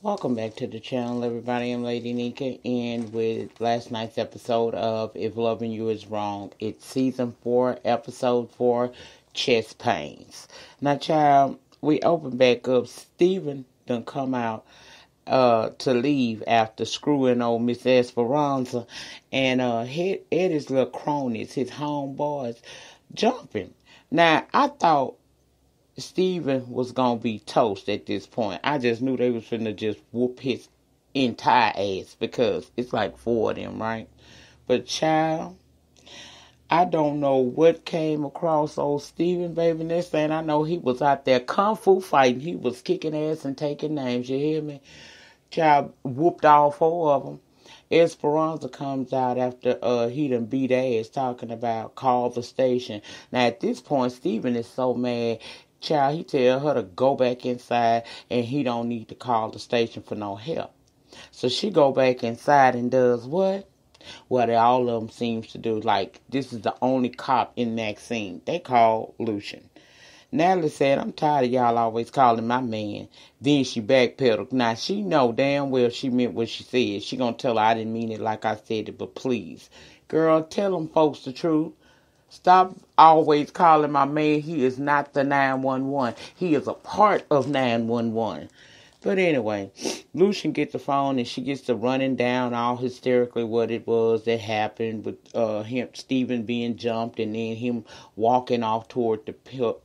Welcome back to the channel, everybody. I'm Lady Nyca, and with last night's episode of If Loving You Is Wrong, it's season 4, episode 4, chest pains. Now, child, we open back up. Steven done come out to leave after screwing old Miss Esperanza, and Eddie's little cronies, his homeboys, jumping. Now, I thought Steven was gonna be toast at this point. I just knew they was finna just whoop his entire ass because it's like 4 of them, right? But child, I don't know what came across old Steven, baby. Next thing I know, he was out there kung fu fighting. He was kicking ass and taking names. You hear me? Child whooped all 4 of them. Esperanza comes out after he done beat ass talking about call the station. Now at this point, Steven is so mad. Child, he tell her to go back inside and he don't need to call the station for no help. So she go back inside and does what? What all of them seems to do. Like, this is the only cop in that scene. They call Lucian. Natalie said, I'm tired of y'all always calling my man. Then she backpedaled. Now, she know damn well she meant what she said. She gonna tell her I didn't mean it like I said it, but please. Girl, tell them folks the truth. Stop always calling my man. He is not the 911. He is a part of 911. But anyway, Lucian gets the phone and she gets to running down all hysterically what it was that happened with him, Steven being jumped, and then him walking off toward the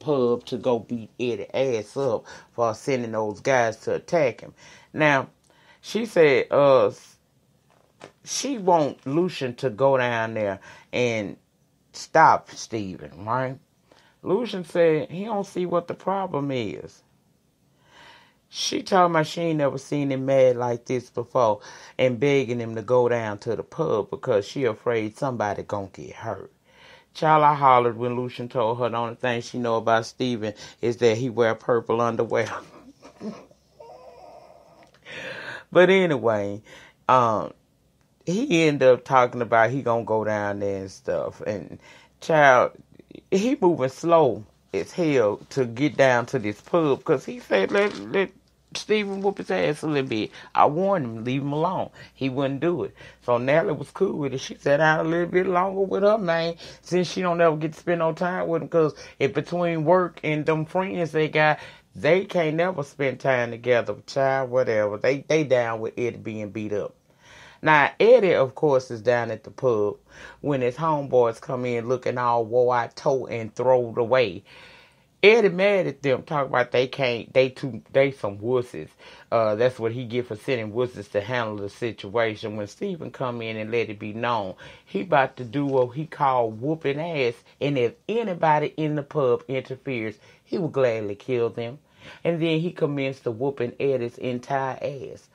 pub to go beat Eddie ass up for sending those guys to attack him. Now, she said she want Lucian to go down there and stop Steven, right? Lucian said he don't see what the problem is. She told me she ain't never seen him mad like this before and begging him to go down to the pub because she afraid somebody gonna get hurt. Child, I hollered when Lucian told her the only thing she know about Steven is that he wear purple underwear. But anyway, he ended up talking about he gonna go down there and stuff. And child, he moving slow as hell to get down to this pub because he said let Steven whoop his ass a little bit. I warned him, leave him alone. He wouldn't do it. So Natalie was cool with it. She sat down a little bit longer with her man since she don't ever get to spend no time with him because if between work and them friends they got, they can't never spend time together. Child, whatever. They down with Eddie being beat up. Now, Eddie, of course, is down at the pub when his homeboys come in looking all wore out, toe and throwed away. Eddie mad at them, talking about they some wusses. That's what he get for sending wusses to handle the situation. When Steven come in and let it be known, he about to do what he called whooping ass, and if anybody in the pub interferes, he will gladly kill them. And then he commenced to whooping Eddie's entire ass.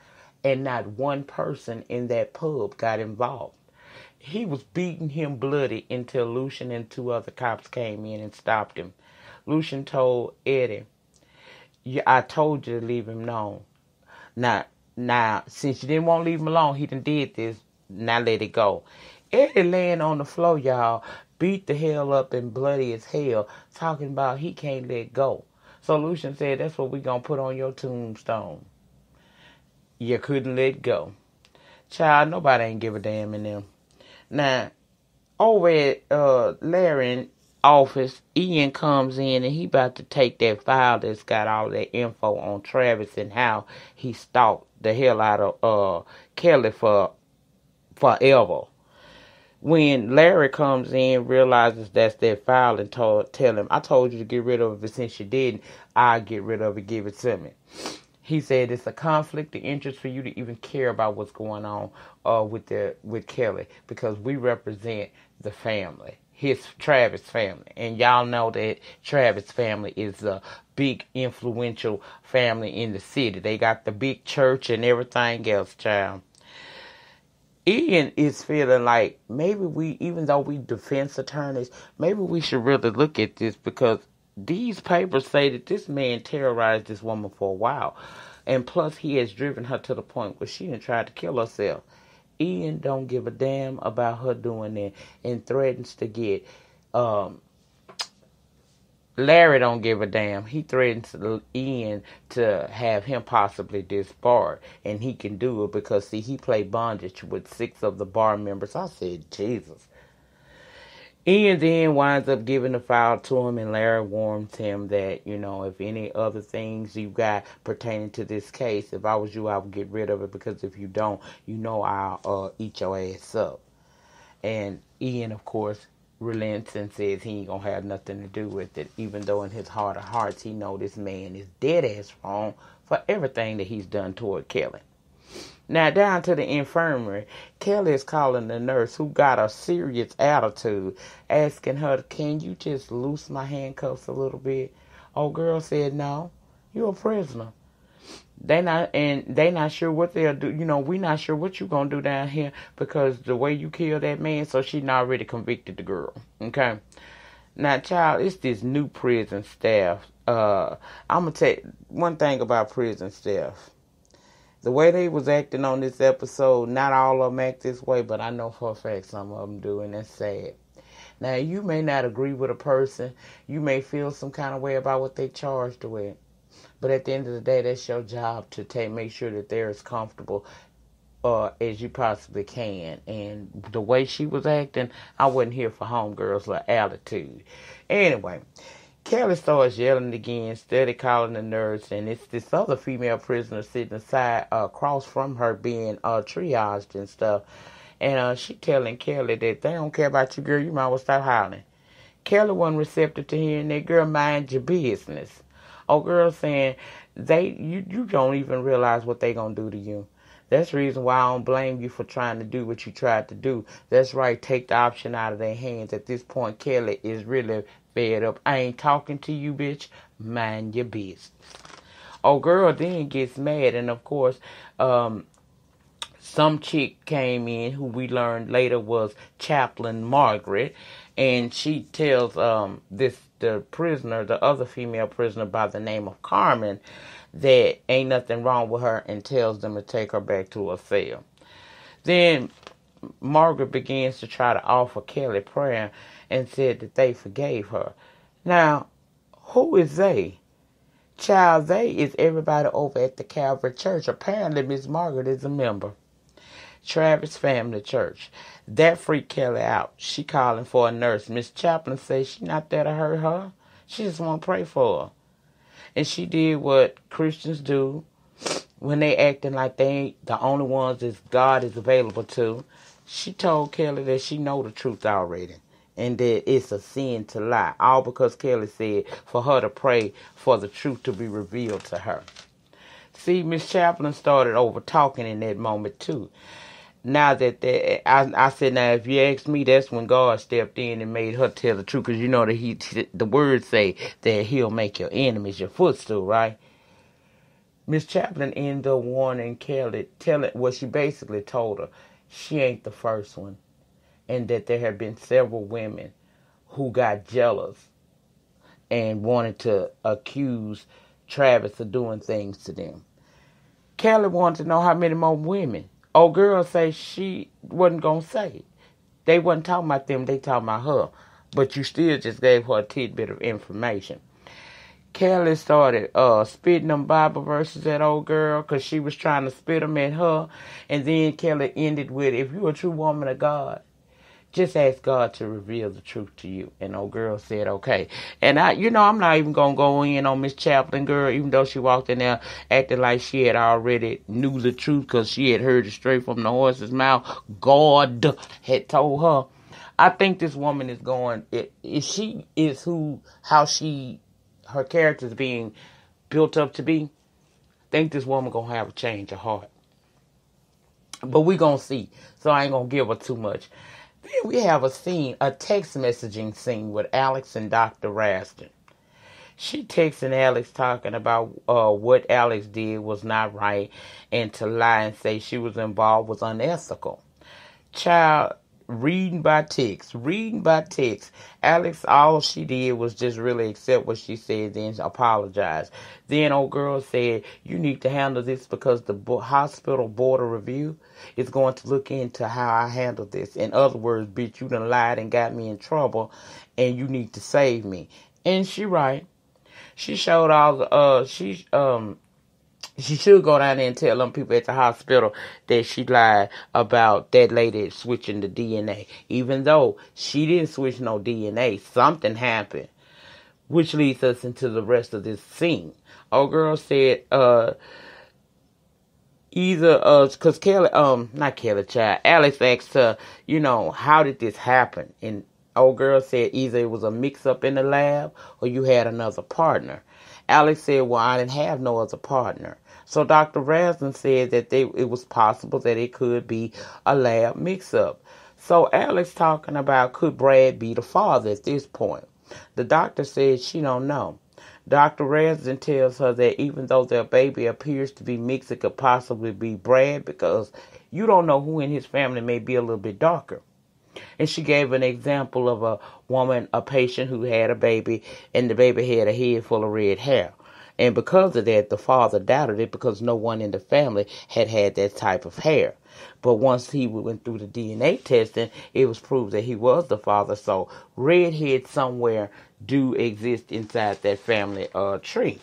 And not one person in that pub got involved. He was beating him bloody until Lucian and 2 other cops came in and stopped him. Lucian told Eddie, I told you to leave him alone. Now, since you didn't want to leave him alone, he done did this. Now let it go. Eddie laying on the floor, y'all, beat the hell up and bloody as hell, talking about he can't let go. So Lucian said, that's what we gonna put on your tombstone. You couldn't let go. Child, nobody ain't give a damn in them. Now, over at Larry's office, Ian comes in and he about to take that file that's got all that info on Travis and how he stalked the hell out of Kelly for forever. When Larry comes in, realizes that's that file and tell him, I told you to get rid of it, since you didn't, I'll get rid of it, give it to me. He said it's a conflict of interest for you to even care about what's going on with Kelly, because we represent the family, Travis family. And y'all know that Travis family is a big influential family in the city. They got the big church and everything else, child. Ian is feeling like maybe even though we defense attorneys, maybe we should really look at this, because these papers say that this man terrorized this woman for a while. And plus, he has driven her to the point where she done tried to kill herself. Ian don't give a damn about her doing that and threatens to get Larry don't give a damn. He threatens Ian to have him possibly disbarred, and he can do it because, see, he played bondage with 6 of the bar members. I said, Jesus. Ian then winds up giving the file to him, and Larry warns him that, if any other things you got pertaining to this case, if I was you, I would get rid of it, because if you don't, I'll eat your ass up. And Ian, of course, relents and says he ain't gonna have nothing to do with it, even though in his heart of hearts he know this man is dead ass wrong for everything that he's done toward Kelly. Now, down to the infirmary, Kelly is calling the nurse, who got a serious attitude, asking her, can you just loose my handcuffs a little bit? Old girl said, no, you're a prisoner. They not sure what they'll do. We not sure what you gonna do down here, because the way you killed that man, so she not already convicted the girl. Okay. Now, child, it's this new prison staff. I'm gonna tell you one thing about prison staff. The way they was acting on this episode, not all of them act this way, but I know for a fact some of them do, and that's sad. Now, you may not agree with a person. You may feel some kind of way about what they charged with. But at the end of the day, that's your job to make sure that they're as comfortable as you possibly can. And the way she was acting, I wasn't here for homegirls' little attitude. Anyway, Kelly starts yelling again, steady calling the nurse, and it's this other female prisoner sitting aside across from her being triaged and stuff. And she telling Kelly that they don't care about you, girl. You might as well stop hollering. Kelly wasn't receptive to hearing that. Girl, mind your business. Oh, girl saying you don't even realize what they gonna do to you. That's the reason why I don't blame you for trying to do what you tried to do. That's right, take the option out of their hands. At this point, Kelly is really fed up. I ain't talking to you, bitch. Mind your business. Oh, girl then gets mad, and of course, some chick came in who we learned later was Chaplain Margaret, and she tells the prisoner, the other female prisoner by the name of Carmen, that ain't nothing wrong with her, and tells them to take her back to her cell. Then Margaret begins to try to offer Kelly prayer and said that they forgave her. Now, who is they? Child, they is everybody over at the Calvary Church. Apparently, Miss Margaret is a member. Travis Family Church. That freaked Kelly out. She calling for a nurse. Miss Chaplin says she not there to hurt her. She just want to pray for her. And she did what Christians do when they acting like they ain't the only ones that God is available to. She told Kelly that she know the truth already, and that it's a sin to lie. All because Kelly said for her to pray for the truth to be revealed to her. See, Miss Chaplin started over talking in that moment too. Now that I said, now if you ask me, that's when God stepped in and made her tell the truth, because you know that the words say that He'll make your enemies your footstool, right? Miss Chaplin ended up warning Kelly, she basically told her she ain't the first one, and that there have been several women who got jealous and wanted to accuse Travis of doing things to them. Kelly wanted to know how many more women. Old girl say she wasn't going to say it. They wasn't talking about them, they talking about her. But you still just gave her a tidbit of information. Kelly started spitting them Bible verses at old girl, because she was trying to spit them at her. And then Kelly ended with, if you're a true woman of God, just ask God to reveal the truth to you. And old girl said, okay. And I'm not even going to go in on Miss Chaplin, girl, even though she walked in there acting like she had already knew the truth, because she had heard it straight from the horse's mouth. God had told her. I think this woman is going, if she is her character is being built up to be, I think this woman going to have a change of heart. But we going to see. So I ain't going to give her too much. Then we have a text messaging scene with Alex and Dr. Raston. She texting Alex talking about what Alex did was not right, and to lie and say she was involved was unethical. Child, reading by text. Alex, all she did was just really accept what she said, then apologize. Then old girl said, you need to handle this because the hospital board of review is going to look into how I handle this. In other words, bitch, you done lied and got me in trouble, and you need to save me. And she right. She showed all the, she should go down there and tell them people at the hospital that she lied about that lady switching the DNA. Even though she didn't switch no DNA, something happened. Which leads us into the rest of this scene. Old girl said, cause Kelly, not Kelly, child, Alex asked her, how did this happen? And old girl said either it was a mix-up in the lab or you had another partner. Alex said, well, I didn't have no other partner. So Dr. Rasmussen said that it was possible that it could be a lab mix-up. So Alex talking about could Brad be the father at this point. The doctor said she don't know. Dr. Rasmussen tells her that even though their baby appears to be mixed, it could possibly be Brad because you don't know who in his family may be a little bit darker. And she gave an example of a woman, a patient who had a baby, and the baby had a head full of red hair. And because of that, the father doubted it because no one in the family had that type of hair. But once he went through the DNA testing, it was proved that he was the father. So redheads somewhere do exist inside that family tree.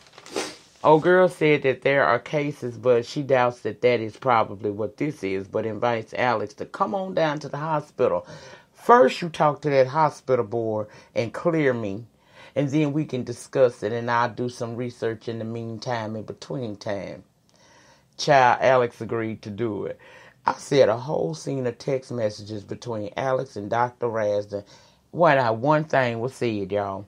Old girl said that there are cases, but she doubts that is probably what this is, but invites Alex to come on down to the hospital. First, you talk to that hospital board and clear me, and then we can discuss it, and I'll do some research in the meantime, in between time. Child, Alex agreed to do it. I said a whole scene of text messages between Alex and Dr. Rasmussen. One thing was said, y'all.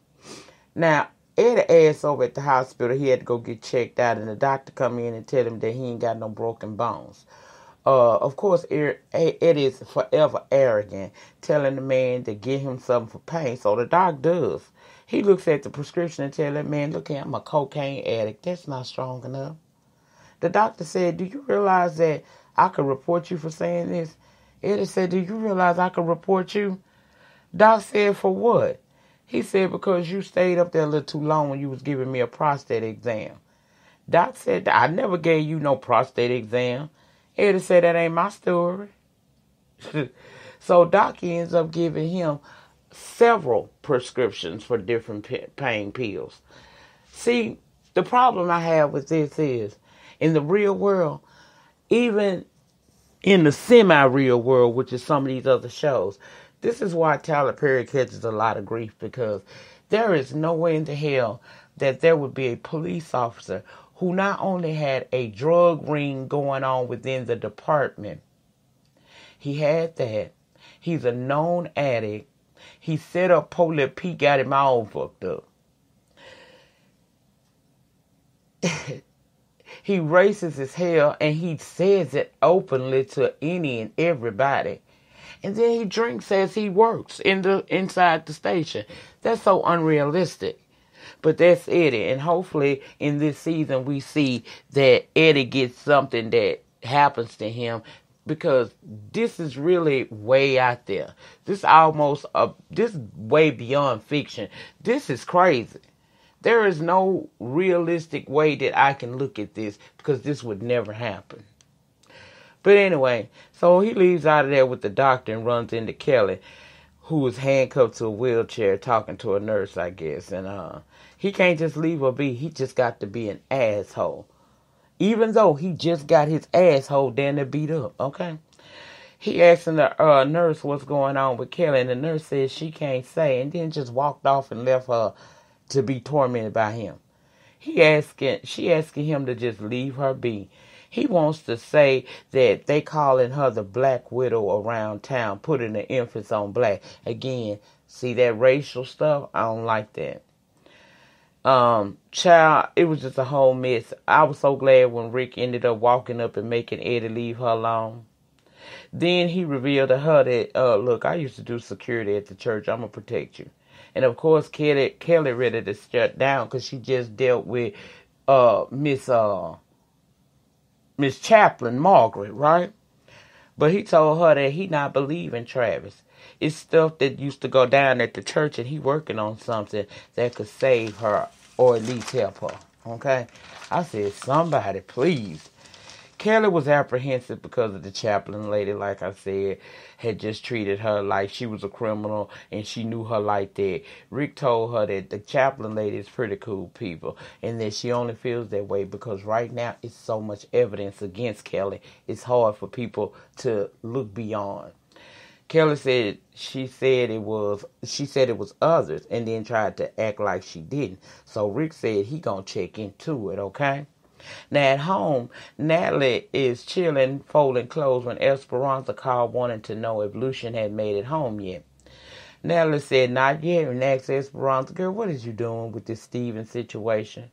Now, Eddie ass over at the hospital, he had to go get checked out, and the doctor come in and tell him that he ain't got no broken bones. Of course, Eddie is forever arrogant, telling the man to get him something for pain, so the doc does. He looks at the prescription and tell that man, look, I'm a cocaine addict. That's not strong enough. The doctor said, do you realize that I could report you for saying this? Eddie said, do you realize I could report you? Doc said, for what? He said, because you stayed up there a little too long when you was giving me a prostate exam. Doc said, I never gave you no prostate exam. Eddie said, that ain't my story. So Doc ends up giving him several prescriptions for different pain pills. See, the problem I have with this is, in the real world, even in the semi-real world, which is some of these other shows, this is why Tyler Perry catches a lot of grief, because there is no way in the hell that there would be a police officer who not only had a drug ring going on within the department, he had that. He's a known addict. He set up Polio P, got him all fucked up. He racist as hell, and he says it openly to any and everybody. And then he drinks as he works inside the station. That's so unrealistic. But that's Eddie. And hopefully in this season we see that Eddie gets something that happens to him, because this is really way out there. This this way beyond fiction. This is crazy. There is no realistic way that I can look at this, because this would never happen. But anyway, so he leaves out of there with the doctor and runs into Kelly, who is handcuffed to a wheelchair talking to a nurse, I guess. And he can't just leave her be. He just got to be an asshole. Even though he just got his asshole down there beat up, okay? He asking the nurse what's going on with Kelly, and the nurse says she can't say, and then just walked off and left her to be tormented by him. She asking him to just leave her be. He wants to say that they calling her the Black Widow around town, putting the emphasis on black. Again, see that racial stuff? I don't like that. Child, it was just a whole mess. I was so glad when Rick ended up walking up and making Eddie leave her alone. Then he revealed to her that, look, I used to do security at the church. I'm going to protect you. And of course, Kelly ready to shut down because she just dealt with Miss Chaplin, Margaret, right? But he told her that he not believing Travis. It's stuff that used to go down at the church, and he working on something that could save her or at least help her. Okay? I said, somebody, please Kelly was apprehensive because of the chaplain lady, like I said, had just treated her like she was a criminal and she knew her like that. Rick told her that the chaplain lady is pretty cool people and that she only feels that way because right now it's so much evidence against Kelly. It's hard for people to look beyond. Kelly said she said it was others and then tried to act like she didn't. So Rick said he gonna check into it, okay? Now at home, Natalie is chilling, folding clothes when Esperanza called wanting to know if Lucian had made it home yet. Natalie said not yet and asked Esperanza, girl, what is you doing with this Steven situation?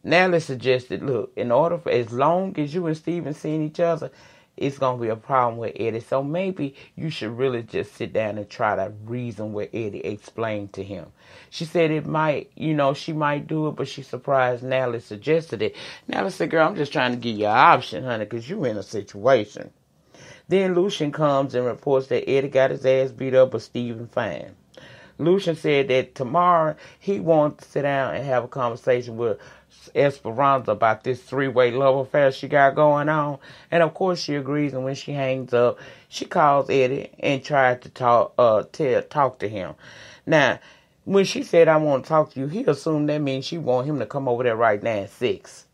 Natalie suggested, look, in order for as long as you and Steven seeing each other, it's going to be a problem with Eddie. So maybe you should really just sit down and try to reason with Eddie, explain to him. She said it might, she might do it, but she's surprised Natalie suggested it. Natalie said, girl, I'm just trying to give you an option, honey, because you're in a situation. Then Lucian comes and reports that Eddie got his ass beat up, but Steven fine. Lucian said that tomorrow he wants to sit down and have a conversation with Esperanza about this three-way love affair she got going on. And of course she agrees, and when she hangs up, she calls Eddie and tries to talk to him. Now, when she said, I want to talk to you, he assumed that means she want him to come over there right now at 6.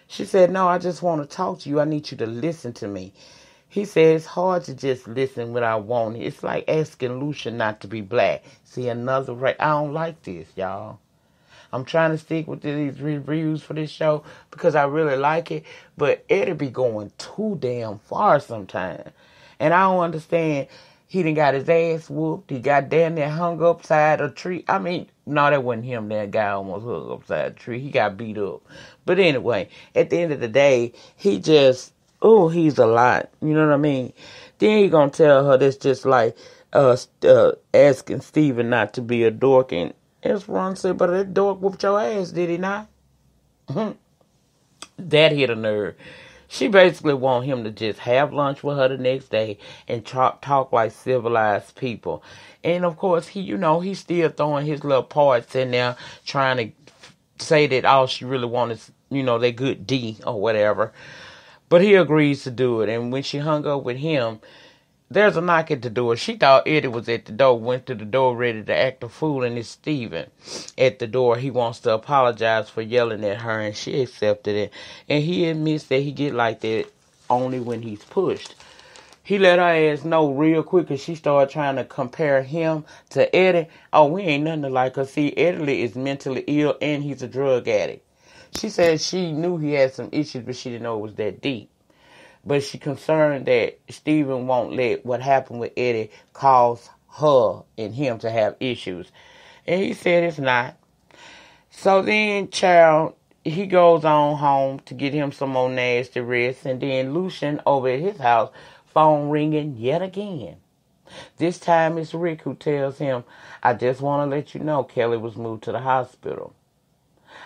She said, no, I just want to talk to you. I need you to listen to me. He said it's hard to just listen without wanting. It's like asking Lucian not to be black. See, another race. I don't like this, y'all. I'm trying to stick with these reviews for this show because I really like it. But Eddie be going too damn far sometimes. And I don't understand. He done got his ass whooped. He got damn near hung upside a tree. I mean, no, that wasn't him. That guy almost hung upside a tree. He got beat up. But anyway, at the end of the day, he just... oh, he's a lot. You know what I mean? Then he gonna tell her that's just like asking Steven not to be a dork. And Esperanza said, but that dork whooped your ass, did he not? That hit a nerve. She basically want him to just have lunch with her the next day and talk like civilized people. And of course, he's still throwing his little parts in there, trying to say that all she really wants is, that good D or whatever. But he agrees to do it. And when she hung up with him, there's a knock at the door. She thought Eddie was at the door, went to the door ready to act a fool, and it's Steven at the door. He wants to apologize for yelling at her, and she accepted it. And he admits that he get like that only when he's pushed. He let her ass know real quick, because she started trying to compare him to Eddie. Oh, we ain't nothing like her. See, Eddie is mentally ill, and he's a drug addict. She said she knew he had some issues, but she didn't know it was that deep. But she concerned that Steven won't let what happened with Eddie cause her and him to have issues. And he said it's not. So then, he goes on home to get him some more nasty rest. And then Lucian over at his house, phone ringing yet again. This time it's Rick who tells him, I just want to let you know Kelly was moved to the hospital.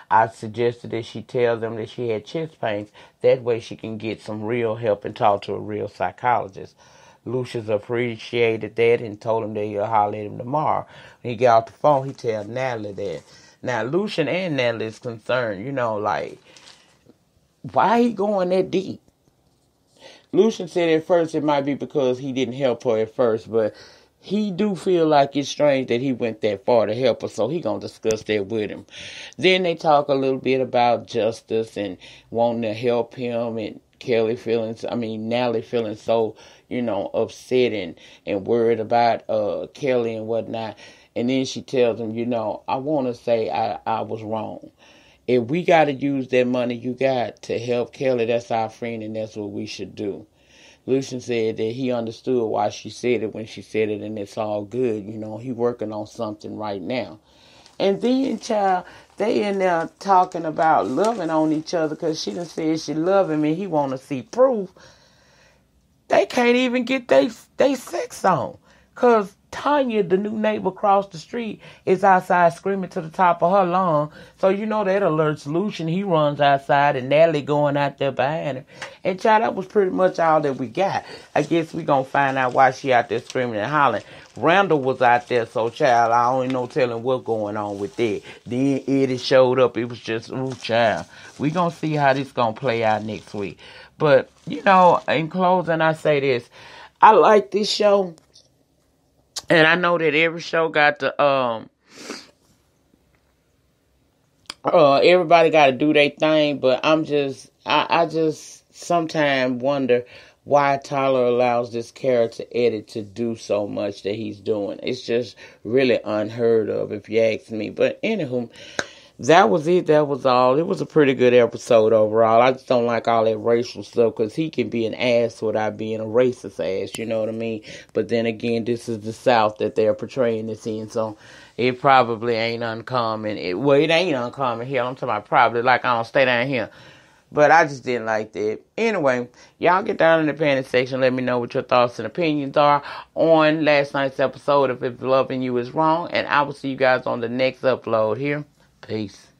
I suggested that she tell them that she had chest pains. That way she can get some real help and talk to a real psychologist. Lucius appreciated that and told him that he'll holler at him tomorrow. When he got off the phone, he tell Natalie that. Now, Lucian and Natalie is concerned, why he going that deep? Lucian said at first it might be because he didn't help her at first, but he do feel like it's strange that he went that far to help her, so he gonna discuss that with him. Then they talk a little bit about justice and wanting to help him, and Natalie feeling so, upset and worried about Kelly and whatnot. And then she tells him, I want to say I was wrong. If we got to use that money you got to help Kelly, that's our friend, and that's what we should do. Lucian said that he understood why she said it when she said it, and it's all good. He working on something right now. And then, they in there talking about loving on each other because she done said she love him and he want to see proof. They can't even get they sex on. Because Tanya, the new neighbor across the street, is outside screaming to the top of her lungs. So you know that alerts Lucian. He runs outside and Natalie going out there behind her. And child, that was pretty much all that we got. I guess we gonna find out why she out there screaming and hollering. Randall was out there, so child, I don't know telling what's going on with that. Then Eddie showed up. It was just, ooh, child. We gonna see how this gonna play out next week. But, you know, in closing, I say this. I like this show. And I know that every show got the, everybody got to do their thing, but I just sometimes wonder why Tyler allows this character Eddie to do so much that he's doing. It's just really unheard of, if you ask me. But anywho, that was it. That was all. It was a pretty good episode overall. I just don't like all that racial stuff because he can be an ass without being a racist ass. You know what I mean? But then again, this is the South that they're portraying this in, so it probably ain't uncommon. It ain't uncommon here. I'm talking about probably like I don't stay down here. But I just didn't like that. Anyway, y'all get down in the panic section. Let me know what your thoughts and opinions are on last night's episode of If Loving You Is Wrong. And I will see you guys on the next upload here. Peace.